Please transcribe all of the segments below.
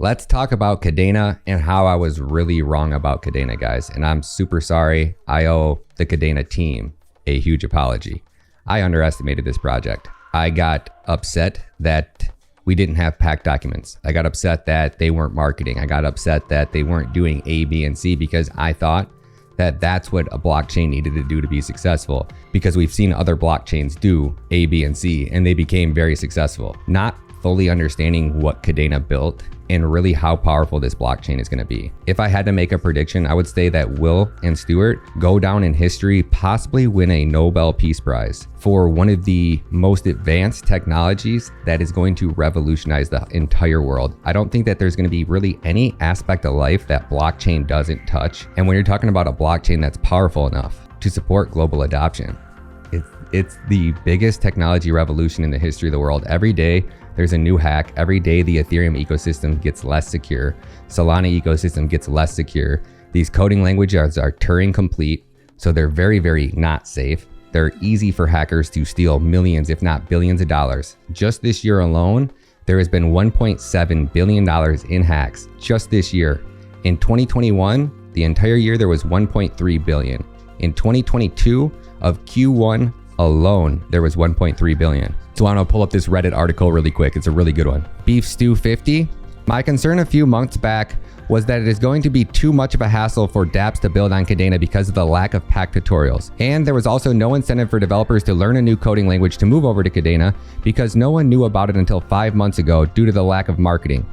Let's talk about Kadena and how I was really wrong about Kadena, guys. And I'm super sorry. I owe the Kadena team a huge apology. I underestimated this project. I got upset that we didn't have Pact documents. I got upset that they weren't marketing. I got upset that they weren't doing A, B, and C because I thought that that's what a blockchain needed to do to be successful, because we've seen other blockchains do A, B, and C, and they became very successful. Not fully understanding what Kadena built and really how powerful this blockchain is going to be. If I had to make a prediction, I would say that Will and Stuart go down in history, possibly win a Nobel Peace Prize for one of the most advanced technologies that is going to revolutionize the entire world. I don't think that there's going to be really any aspect of life that blockchain doesn't touch. And when you're talking about a blockchain that's powerful enough to support global adoption, it's the biggest technology revolution in the history of the world. Every day, there's a new hack. Every day, the Ethereum ecosystem gets less secure. Solana ecosystem gets less secure. These coding languages are Turing complete, so they're very, very not safe. They're easy for hackers to steal millions, if not billions of dollars. Just this year alone, there has been $1.7 billion in hacks just this year. In 2021, the entire year, there was $1.3 billion. In 2022, of Q1 alone, there was 1.3 billion. So I'm gonna pull up this Reddit article really quick. It's a really good one. Beef Stew 50. My concern a few months back was that it is going to be too much of a hassle for dApps to build on Kadena because of the lack of Pact tutorials. And there was also no incentive for developers to learn a new coding language to move over to Kadena because no one knew about it until 5 months ago due to the lack of marketing.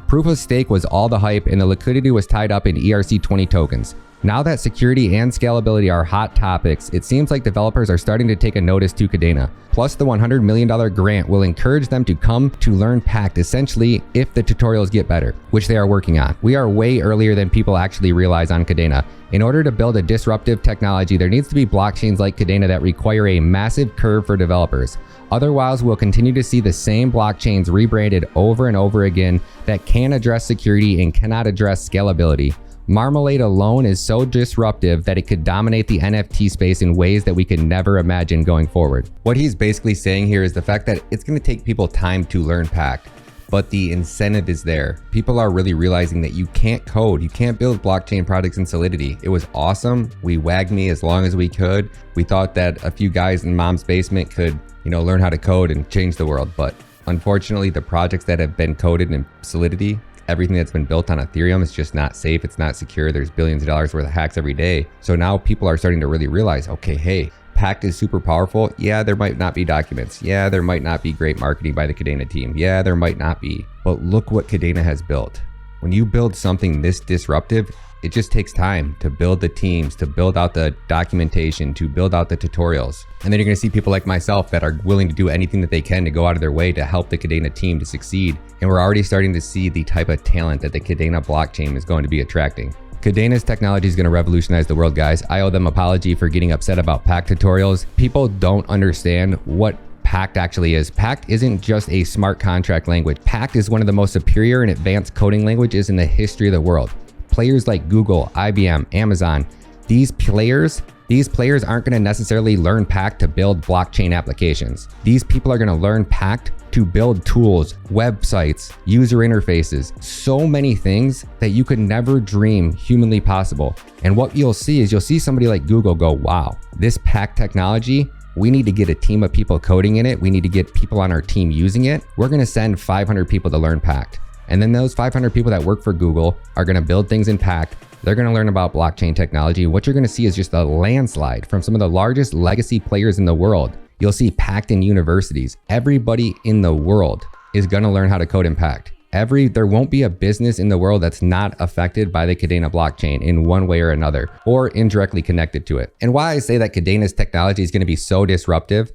Proof of stake was all the hype and the liquidity was tied up in ERC20 tokens. Now that security and scalability are hot topics, it seems like developers are starting to take a notice to Kadena. Plus, the $100 million grant will encourage them to come to learn Pact, essentially, if the tutorials get better, which they are working on. We are way earlier than people actually realize on Kadena. In order to build a disruptive technology, there needs to be blockchains like Kadena that require a massive curve for developers. Otherwise, we'll continue to see the same blockchains rebranded over and over again that can address security and cannot address scalability. Marmalade alone is so disruptive that it could dominate the NFT space in ways that we could never imagine going forward. What he's basically saying here is the fact that it's going to take people time to learn Pact, but the incentive is there. People are really realizing that you can't code, you can't build blockchain products in Solidity. It was awesome. We wagged me as long as we could. We thought that a few guys in mom's basement could, learn how to code and change the world. But unfortunately, the projects that have been coded in Solidity, everything that's been built on Ethereum is just not safe. It's not secure. There's billions of dollars worth of hacks every day. So now people are starting to really realize, okay, hey, Pact is super powerful. Yeah, there might not be documents. Yeah, there might not be great marketing by the Kadena team. Yeah, there might not be. But look what Kadena has built. When you build something this disruptive, it just takes time to build the teams, to build out the documentation, to build out the tutorials. And then you're going to see people like myself that are willing to do anything that they can to go out of their way to help the Kadena team to succeed. And we're already starting to see the type of talent that the Kadena blockchain is going to be attracting. Kadena's technology is going to revolutionize the world, guys. I owe them an apology for getting upset about Pact tutorials. People don't understand what Pact actually is. Pact isn't just a smart contract language. Pact is one of the most superior and advanced coding languages in the history of the world. Players like Google, IBM, Amazon, these players aren't going to necessarily learn Pact to build blockchain applications. These people are going to learn Pact to build tools, websites, user interfaces, so many things that you could never dream humanly possible. And what you'll see somebody like Google go, wow, this Pact technology, we need to get a team of people coding in it. We need to get people on our team using it. We're going to send 500 people to learn Pact. And then those 500 people that work for Google are going to build things in Pact. They're going to learn about blockchain technology. What you're going to see is just a landslide from some of the largest legacy players in the world. You'll see Pact in universities. Everybody in the world is going to learn how to code in Pact. There won't be a business in the world that's not affected by the Kadena blockchain in one way or another, or indirectly connected to it. And why I say that Kadena's technology is going to be so disruptive,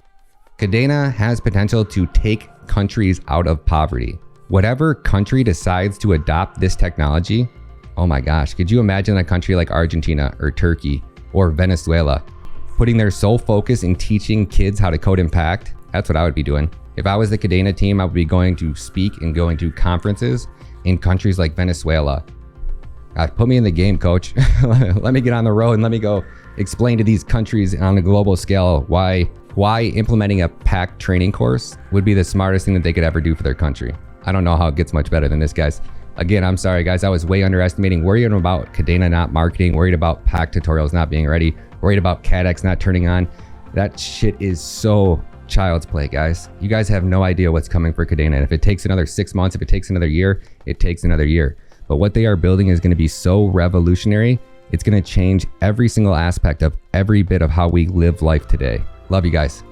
Kadena has potential to take countries out of poverty. Whatever country decides to adopt this technology, oh my gosh, could you imagine a country like Argentina or Turkey or Venezuela putting their sole focus in teaching kids how to code in Pact? That's what I would be doing. If I was the Kadena team, I would be going to speak and going to conferences in countries like Venezuela. God, put me in the game, coach. Let me get on the road and let me go explain to these countries on a global scale why implementing a Pact training course would be the smartest thing that they could ever do for their country. I don't know how it gets much better than this, guys. Again, I'm sorry guys, I was way underestimating, worried about Kadena not marketing, worried about Pact tutorials not being ready, worried about Kaddex not turning on. That shit is so child's play, guys. You guys have no idea what's coming for Kadena. And if it takes another 6 months, if it takes another year, it takes another year. But what they are building is going to be so revolutionary. It's going to change every single aspect of every bit of how we live life today. Love you guys.